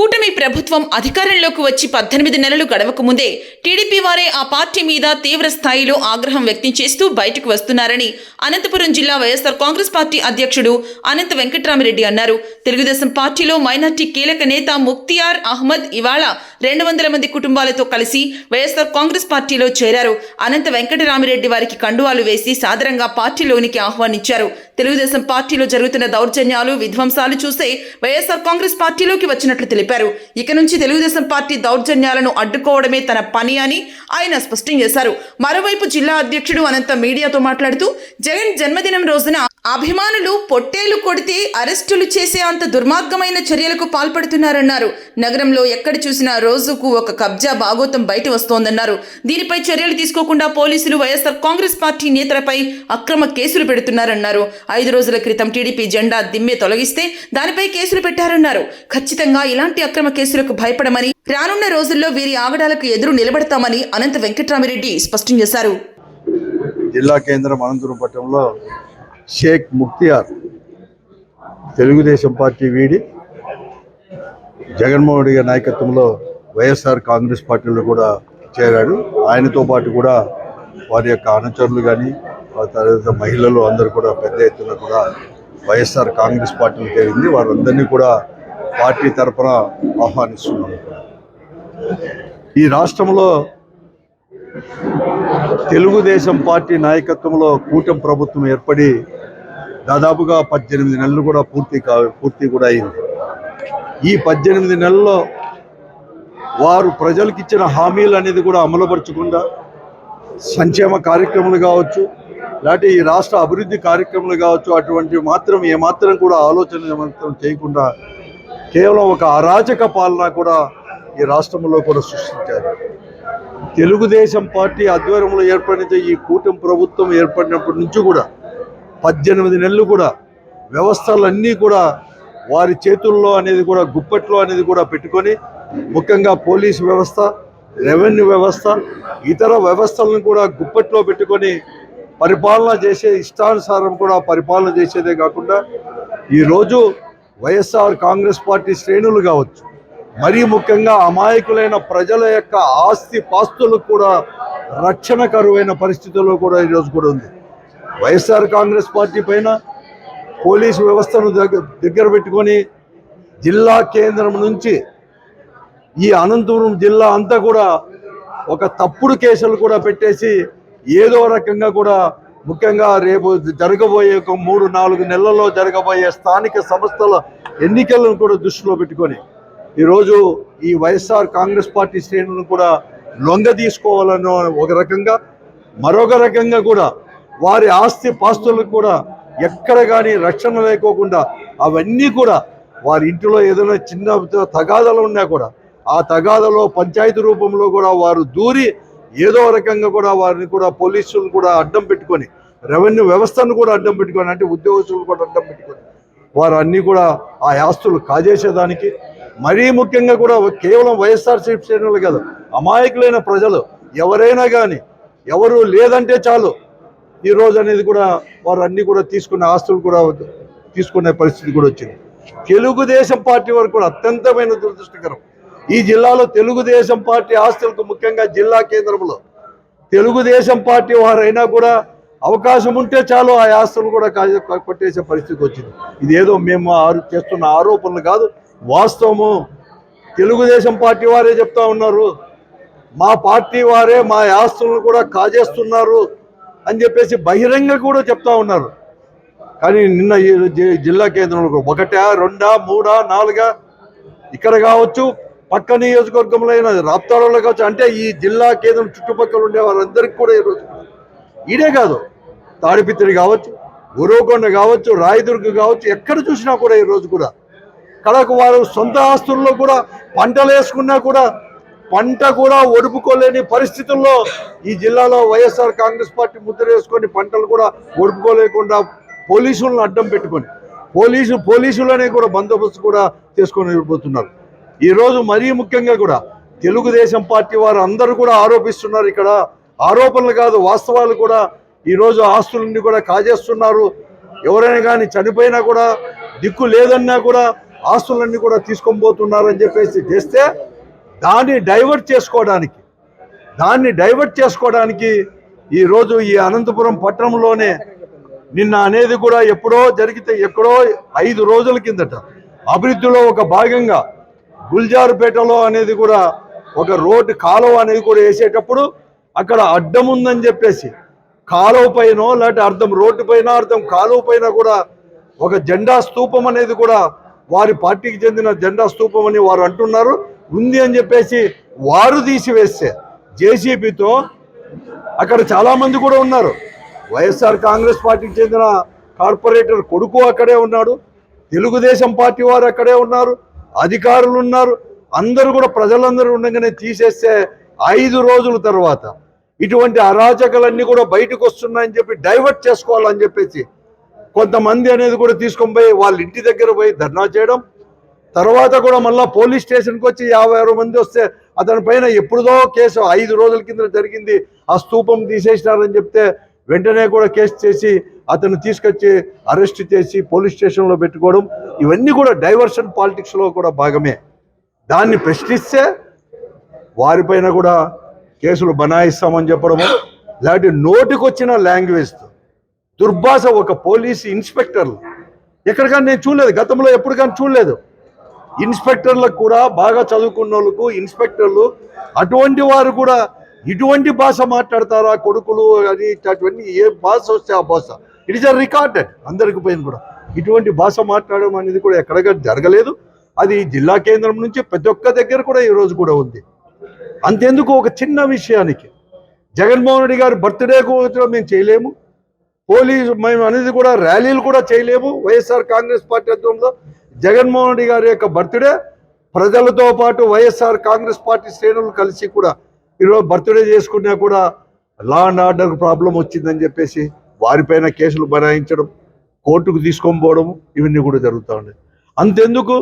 కూటమి ప్రభుత్వం అధికారంలోకి వచ్చి 18 నెలలు గడవక ముందే టీడీపీ వారే ఆ పార్టీ మీద తీవ్ర స్థాయిలో ఆగ్రహం వ్యక్తం చేస్తూ బయటకు వస్తున్నారని అనంతపురం జిల్లా వైఎస్ఆర్ కాంగ్రెస్ పార్టీ అధ్యక్షుడు అనంత వెంకట్రామిరెడ్డి అన్నారు. తెలుగుదేశం పార్టీలో మైనార్టీ కీలక నేత ముక్తియార్ అహ్మద్ ఇవాళ 200 మంది కుటుంబాలతో కలిసి వైఎస్ఆర్ కాంగ్రెస్ పార్టీలో చేరారు. అనంత వెంకటరామిరెడ్డి వారికి కండువాలు వేసి సాదరంగా పార్టీలోనికి ఆహ్వానించారు. తెలుగుదేశం పార్టీలో జరుగుతున్న దౌర్జన్యాలు, విధ్వంసాలు చూస్తే వైఎస్ఆర్ కాంగ్రెస్ పార్టీలోకి వచ్చినట్లు తెలిపారు. ఇక నుంచి తెలుగుదేశం పార్టీ దౌర్జన్యాలను అడ్డుకోవడమే తన పని అని ఆయన స్పష్టం చేశారు. మరోవైపు జిల్లా అధ్యక్షుడు అనంత మీడియాతో మాట్లాడుతూ జగన్ జన్మదినం రోజున అభిమానులు పొట్టేలు కొడితే అరెస్టులు చేసే అంత దుర్మార్గమైన చర్యలకు పాల్పడుతున్నారన్నారు. నగరంలో ఎక్కడ చూసినా రోజుకు ఒక కబ్జా బాగోతం బయట వస్తోందన్నారు. దీనిపై చర్యలు తీసుకోకుండా పోలీసులు వైఎస్ఆర్ కాంగ్రెస్ పార్టీ నేతలపై అక్రమ కేసులు పెడుతున్నారన్నారు. 5 రోజుల క్రితం టీడీపీ జెండా దిమ్మె తొలగిస్తే దానిపై కేసులు పెట్టారన్నారు. ఖచ్చితంగా ఇలాంటి అక్రమ కేసులకు భయపడమని, రానున్న రోజుల్లో వీరి ఆగడాలకు ఎదురు నిలబడతామని అనంత వెంకట్రామిరెడ్డి స్పష్టం చేశారు. జిల్లా కేంద్రం అనంతపురం పట్టణంలో షేక్ ముక్తియార్ తెలుగుదేశం పార్టీ వీడి జగన్మోహన్ రెడ్డి నాయకత్వంలో వైఎస్ఆర్ కాంగ్రెస్ పార్టీలో కూడా చేరాడు. ఆయనతో పాటు కూడా వారి యొక్క అనుచరులు కానీ తర్వాత మహిళలు అందరూ కూడా పెద్ద ఎత్తున కూడా వైఎస్ఆర్ కాంగ్రెస్ పార్టీలో చేరింది. వారందరినీ కూడా పార్టీ తరఫున ఆహ్వానిస్తున్నాము. ఈ రాష్ట్రంలో తెలుగుదేశం పార్టీ నాయకత్వంలో కూటమి ప్రభుత్వం ఏర్పడి దాదాపుగా 18 నెలలు కూడా పూర్తి కూడా అయింది. ఈ 18 నెలల్లో వారు ప్రజలకు ఇచ్చిన హామీలు అనేది కూడా అమలుపరచకుండా సంక్షేమ కార్యక్రమాలు కావచ్చు, లేకపోతే ఈ రాష్ట్ర అభివృద్ధి కార్యక్రమాలు కావచ్చు, అటువంటి ఏమాత్రం కూడా ఆలోచన మాత్రం చేయకుండా కేవలం ఒక అరాచక పాలన కూడా ఈ రాష్ట్రంలో కూడా సృష్టించారు. తెలుగుదేశం పార్టీ ఆధ్వర్యంలో ఏర్పడిన ఈ కూటమి ప్రభుత్వం ఏర్పడినప్పటి నుంచి కూడా 18 నెలలు కూడా వ్యవస్థలన్నీ కూడా వారి చేతుల్లో అనేది కూడా గుప్పట్లో అనేది కూడా పెట్టుకొని, ముఖ్యంగా పోలీసు వ్యవస్థ, రెవెన్యూ వ్యవస్థ, ఇతర వ్యవస్థలను కూడా గుప్పట్లో పెట్టుకొని పరిపాలన చేసే ఇష్టానుసారం కూడా పరిపాలన చేసేదే కాకుండా ఈరోజు వైఎస్ఆర్ కాంగ్రెస్ పార్టీ శ్రేణులు కావచ్చు, మరీ ముఖ్యంగా అమాయకులైన ప్రజల యొక్క ఆస్తి పాస్తులకు కూడా రక్షణ కరువైన పరిస్థితుల్లో కూడా ఈరోజు కూడా ఉంది. వైఎస్ఆర్ కాంగ్రెస్ పార్టీ పైన పోలీసు వ్యవస్థను దగ్గర పెట్టుకొని జిల్లా కేంద్రం నుంచి ఈ అనంతపురం జిల్లా అంతా కూడా ఒక తప్పుడు కేసులు కూడా పెట్టేసి ఏదో రకంగా కూడా ముఖ్యంగా రేపు జరగబోయే ఒక 3-4 నెలల్లో జరగబోయే స్థానిక సంస్థల ఎన్నికలను కూడా దృష్టిలో పెట్టుకొని ఈరోజు ఈ వైఎస్ఆర్ కాంగ్రెస్ పార్టీ శ్రేణులను కూడా లొంగ తీసుకోవాలన్న ఒక రకంగా, మరొక రకంగా కూడా వారి ఆస్తి పాస్తులకు కూడా ఎక్కడ కానీ రక్షణ లేకోకుండా అవన్నీ కూడా వారి ఇంటిలో ఏదైనా చిన్న తగాదాలు ఉన్నా కూడా ఆ తగాదాలో పంచాయతీ రూపంలో కూడా వారు దూరి ఏదో రకంగా కూడా వారిని కూడా పోలీసులను కూడా అడ్డం పెట్టుకొని, రెవెన్యూ వ్యవస్థను కూడా అడ్డం పెట్టుకొని, అంటే ఉద్యోగస్తులను కూడా అడ్డం పెట్టుకొని వారు అన్నీ కూడా ఆ ఆస్తులు కాజేసేదానికి, మరీ ముఖ్యంగా కూడా కేవలం వైఎస్ఆర్సీపీ శ్రేణులు కాదు, అమాయకులైన ప్రజలు ఎవరైనా కానీ ఎవరు లేదంటే చాలు ఈరోజు అనేది కూడా వారు అన్నీ కూడా తీసుకునే ఆస్తులు కూడా తీసుకునే పరిస్థితి కూడా వచ్చింది. తెలుగుదేశం పార్టీ వరకు కూడా అత్యంతమైన దురదృష్టకరం. ఈ జిల్లాలో తెలుగుదేశం పార్టీ ఆస్తులకు, ముఖ్యంగా జిల్లా కేంద్రంలో తెలుగుదేశం పార్టీ వారైనా కూడా అవకాశం ఉంటే చాలు ఆ ఆస్తులు కూడా కొట్టేసే పరిస్థితి వచ్చింది. ఇదేదో మేము చేస్తున్న ఆరోపణలు కాదు, వాస్తవము. తెలుగుదేశం పార్టీ వారే చెప్తా ఉన్నారు, మా పార్టీ వారే మా ఆస్తులను కూడా కాజేస్తున్నారు అని చెప్పేసి బహిరంగ కూడా చెప్తా ఉన్నారు. కానీ నిన్న జిల్లా కేంద్రంలో 1, 2, 3, 4 ఇక్కడ కావచ్చు, పక్క నియోజకవర్గంలో అయినా రాప్తాడులో కావచ్చు, అంటే ఈ జిల్లా కేంద్రం చుట్టుపక్కల ఉండే వారందరికీ కూడా ఈరోజు ఇదే కాదు, తాడిపిత్రి కావచ్చు, ఉరవకొండ కావచ్చు, రాయదుర్గ కావచ్చు, ఎక్కడ చూసినా కూడా ఈరోజు కూడా కడకు వారు సొంత ఆస్తుల్లో కూడా పంటలు వేసుకున్నా కూడా పంట కూడా ఒడుపుకోలేని పరిస్థితుల్లో ఈ జిల్లాలో వైఎస్ఆర్ కాంగ్రెస్ పార్టీ ముద్ర వేసుకొని పంటలు కూడా ఒడుపుకోలేకుండా పోలీసులను అడ్డం పెట్టుకొని పోలీసులనే కూడా బందోబస్తు కూడా చేసుకొని పోతున్నారు. ఈరోజు మరీ ముఖ్యంగా కూడా తెలుగుదేశం పార్టీ వారు అందరూ కూడా ఆరోపిస్తున్నారు. ఇక్కడ ఆరోపణలు కాదు, వాస్తవాలు కూడా ఈరోజు ఆస్తులన్నీ కూడా కాజేస్తున్నారు. ఎవరైనా కానీ చనిపోయినా కూడా దిక్కు లేదన్నా కూడా ఆస్తులన్నీ కూడా తీసుకొని పోతున్నారని చెప్పేసి చేస్తే దాన్ని డైవర్ట్ చేసుకోవడానికి ఈరోజు ఈ అనంతపురం పట్టణంలోనే నిన్న అనేది కూడా ఎప్పుడో 5 రోజుల కిందట అభివృద్ధిలో ఒక భాగంగా గుల్జారుపేటలో అనేది కూడా ఒక రోడ్డు కాలువ అనేది కూడా వేసేటప్పుడు అక్కడ అడ్డం ఉందని చెప్పేసి కాలువ పైన లేకపోతే రోడ్డు పైన కాలువ పైన కూడా ఒక జెండా స్తూపం అనేది కూడా వారి పార్టీకి చెందిన జెండా స్తూపం అని వారు అంటున్నారు ఉంది అని చెప్పేసి వారు తీసివేస్తే జేసీబీతో అక్కడ చాలా మంది కూడా ఉన్నారు. వైఎస్ఆర్ కాంగ్రెస్ పార్టీకి చెందిన కార్పొరేటర్ కొడుకు అక్కడే ఉన్నాడు, తెలుగుదేశం పార్టీ వారు అక్కడే ఉన్నారు, అధికారులు ఉన్నారు, అందరూ కూడా ప్రజలందరూ ఉండగానే తీసేస్తే 5 రోజుల తర్వాత ఇటువంటి అరాచకాలన్నీ కూడా బయటకు వస్తున్నాయని చెప్పి డైవర్ట్ చేసుకోవాలని చెప్పేసి కొంతమంది అనేది కూడా తీసుకొని పోయి వాళ్ళ ఇంటి దగ్గర పోయి ధర్నా చేయడం, తర్వాత కూడా మళ్ళీ పోలీస్ స్టేషన్కి వచ్చి 56 మంది వస్తే అతని పైన ఎప్పుడుదో కేసు 5 రోజుల కింద జరిగింది, ఆ స్తూపం తీసేసినారని చెప్తే వెంటనే కూడా కేసు చేసి అతను తీసుకొచ్చి అరెస్ట్ చేసి పోలీస్ స్టేషన్లో పెట్టుకోవడం, ఇవన్నీ కూడా డైవర్షన్ పాలిటిక్స్లో కూడా భాగమే. దాన్ని ప్రశ్నిస్తే వారిపైన కూడా కేసులు బనాయిస్తామని చెప్పడము, లేకపోతే నోటికొచ్చిన లాంగ్వేజ్తో దుర్భాష. ఒక పోలీసు ఇన్స్పెక్టర్లు ఎక్కడికైనా నేను చూడలేదు, గతంలో ఎప్పుడు కానీ చూడలేదు. ఇన్స్పెక్టర్లకు కూడా బాగా చదువుకున్న వాళ్ళకు ఇన్స్పెక్టర్లు అటువంటి వారు కూడా ఇటువంటి భాష మాట్లాడతారా కొడుకులు అని, అటువంటి ఏ భాష వస్తే ఆ భాష ఇట్ ఈస్ రికార్డెడ్ అందరికి పైన కూడా ఇటువంటి భాష మాట్లాడడం అనేది కూడా ఎక్కడగా జరగలేదు. అది జిల్లా కేంద్రం నుంచి ప్రతి ఒక్క దగ్గర కూడా ఈరోజు కూడా ఉంది. అంతెందుకు ఒక చిన్న విషయానికి జగన్మోహన్ రెడ్డి గారి బర్త్డే కూడా మేము చేయలేము, మేము అనేది కూడా ర్యాలీలు కూడా చేయలేము. వైఎస్ఆర్ కాంగ్రెస్ పార్టీ ఆధ్వర్యంలో జగన్మోహన్ రెడ్డి గారి యొక్క బర్త్డే ప్రజలతో పాటు వైఎస్ఆర్ కాంగ్రెస్ పార్టీ శ్రేణులు కలిసి కూడా ఈరోజు బర్త్డే చేసుకున్నా కూడా లా అండ్ ఆర్డర్ ప్రాబ్లం వచ్చిందని చెప్పేసి వారిపైన కేసులు బనాయించడం, కోర్టుకు తీసుకొని పోవడం, ఇవన్నీ కూడా జరుగుతూ ఉన్నాయి. అంతెందుకు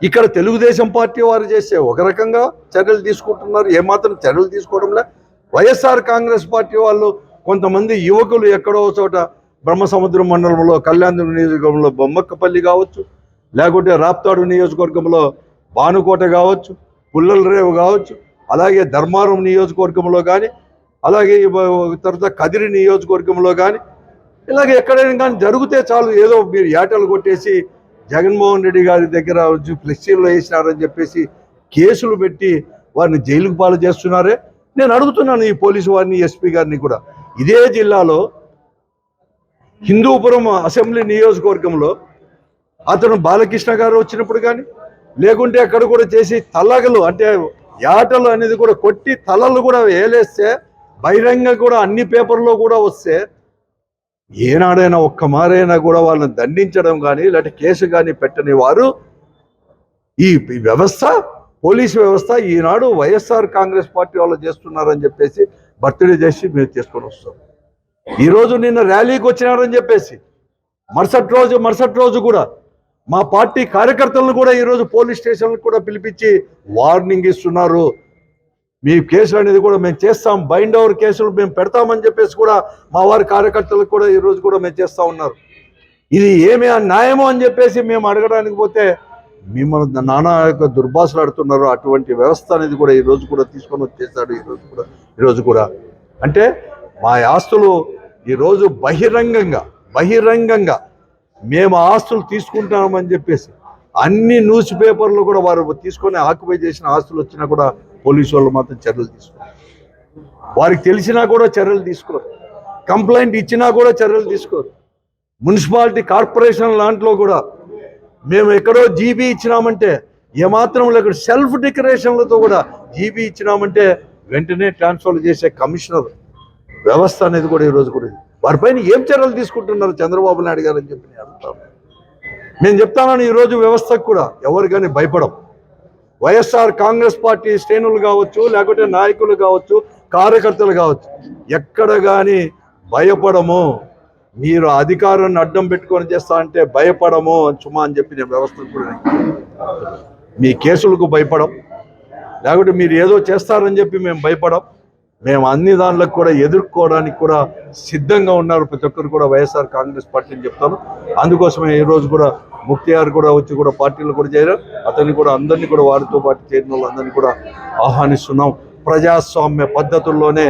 ఇక్కడ తెలుగుదేశం పార్టీ వారు చేసే ఒక రకంగా చర్యలు తీసుకుంటున్నారు, ఏమాత్రం చర్యలు తీసుకోవడంలే. వైఎస్ఆర్ కాంగ్రెస్ పార్టీ వాళ్ళు కొంతమంది యువకులు ఎక్కడో చోట బ్రహ్మసముద్రం మండలంలో కళ్యాణ నియోజకవర్గంలో బొమ్మక్కపల్లి కావచ్చు, లేకుంటే రాప్తాడు నియోజకవర్గంలో భానుకోట కావచ్చు, పుల్లలరేవు కావచ్చు, అలాగే ధర్మారం నియోజకవర్గంలో కానీ, అలాగే తర్వాత కదిరి నియోజకవర్గంలో కానీ, ఇలాగే ఎక్కడైనా కానీ జరిగితే చాలు ఏదో మీరు ఏటలు కొట్టేసి జగన్మోహన్ రెడ్డి గారి దగ్గర ఫ్లెక్సీల్లో వేసినారని చెప్పేసి కేసులు పెట్టి వారిని జైలుకు పాలు చేస్తున్నారే. నేను అడుగుతున్నాను ఈ పోలీసు వారిని, ఎస్పీ గారిని కూడా, ఇదే జిల్లాలో హిందూపురం అసెంబ్లీ నియోజకవర్గంలో అతను బాలకృష్ణ గారు వచ్చినప్పుడు కానీ, లేకుంటే అక్కడ కూడా చేసి తలగలు అంటే యాటలు అనేది కూడా కొట్టి తలలు కూడా వేలేస్తే బహిరంగ కూడా అన్ని పేపర్లో కూడా వస్తే ఏనాడైనా ఒక్క మారైనా కూడా వాళ్ళని దండించడం కానీ లేకపోతే కేసు కానీ పెట్టని వారు ఈ వ్యవస్థ, పోలీసు వ్యవస్థ ఈనాడు వైఎస్ఆర్ కాంగ్రెస్ పార్టీ వాళ్ళు చేస్తున్నారని చెప్పేసి బర్త్డే చేసి మేము చేసుకొని వస్తాం. ఈరోజు నిన్న ర్యాలీకి వచ్చినారని చెప్పేసి మరుసటి రోజు కూడా మా పార్టీ కార్యకర్తలను కూడా ఈరోజు పోలీస్ స్టేషన్లకు కూడా పిలిపించి వార్నింగ్ ఇస్తున్నారు. మీ కేసులు అనేది కూడా మేము చేస్తాం, బైండ్ ఓవర్ కేసులు మేము పెడతామని చెప్పేసి కూడా మా వారి కార్యకర్తలకు కూడా ఈరోజు కూడా మేము చేస్తూ ఉన్నారు. ఇది ఏమి న్యాయమో అని చెప్పేసి మేము అడగడానికి పోతే మిమ్మల్ని నానా యొక్క దుర్భాషలు ఆడుతున్నారు. అటువంటి వ్యవస్థ అనేది కూడా ఈరోజు కూడా తీసుకొని వచ్చేసాడు. ఈరోజు కూడా అంటే మా ఆస్తులు ఈరోజు బహిరంగంగా మేము ఆస్తులు తీసుకుంటామని చెప్పేసి అన్ని న్యూస్ పేపర్లు కూడా వారు తీసుకొని ఆక్యుపై చేసిన ఆస్తులు వచ్చినా కూడా పోలీసు వాళ్ళు మాత్రం చర్యలు తీసుకోరు. వారికి తెలిసినా కూడా చర్యలు తీసుకోరు, కంప్లైంట్ ఇచ్చినా కూడా చర్యలు తీసుకోరు. మున్సిపాలిటీ కార్పొరేషన్ లాంటిలో కూడా మేము ఎక్కడో జీబీ ఇచ్చినామంటే ఏమాత్రం లేకుండా సెల్ఫ్ డిక్లరేషన్లతో కూడా జీబీ ఇచ్చినామంటే వెంటనే ట్రాన్స్ఫర్ చేసే కమిషనర్ వ్యవస్థ అనేది కూడా ఈరోజు కూడా వారిపైన ఏం చర్యలు తీసుకుంటున్నారు చంద్రబాబు నాయుడు గారు అని చెప్పి నేను అడుగుతాను. నేను చెప్తానని ఈరోజు వ్యవస్థకు కూడా ఎవరు కానీ భయపడం. వైఎస్ఆర్ కాంగ్రెస్ పార్టీ శ్రేణులు కావచ్చు, లేకుంటే నాయకులు కావచ్చు, కార్యకర్తలు కావచ్చు, ఎక్కడ కానీ భయపడము. మీరు అధికారాన్ని అడ్డం పెట్టుకొని చేస్తా అంటే భయపడము చుమా అని చెప్పి నేను వ్యవస్థకు కూడా మీ కేసులకు భయపడం, లేకుంటే మీరు ఏదో చేస్తారని చెప్పి మేము భయపడం. మేము అన్ని దానిలకు కూడా ఎదుర్కోవడానికి కూడా సిద్ధంగా ఉన్నారు ప్రతి ఒక్కరు కూడా వైఎస్ఆర్ కాంగ్రెస్ పార్టీని చెప్తాను. అందుకోసమే ఈరోజు కూడా ముక్తియార్ కూడా వచ్చి కూడా పార్టీలు కూడా చేరారు. అతన్ని కూడా అందరినీ కూడా వారితో పాటు చేరిన వాళ్ళందరినీ కూడా ఆహ్వానిస్తున్నాం. ప్రజాస్వామ్య పద్ధతుల్లోనే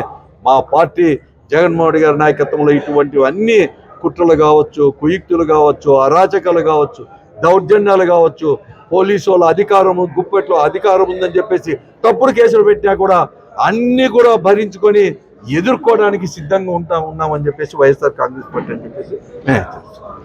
మా పార్టీ జగన్మోహన్ రెడ్డి గారి నాయకత్వంలో ఇటువంటివన్నీ కుట్రలు కావచ్చు, కుయుక్తులు కావచ్చు, అరాచకాలు కావచ్చు, దౌర్జన్యాలు కావచ్చు, పోలీసు వాళ్ళ అధికారము గుప్పెట్లో అధికారం ఉందని చెప్పేసి తప్పుడు కేసులు పెట్టినా కూడా అన్నీ కూడా భరించుకొని ఎదుర్కోవడానికి సిద్ధంగా ఉన్నామని చెప్పేసి వైఎస్ఆర్ కాంగ్రెస్ పార్టీ అని చెప్పేసి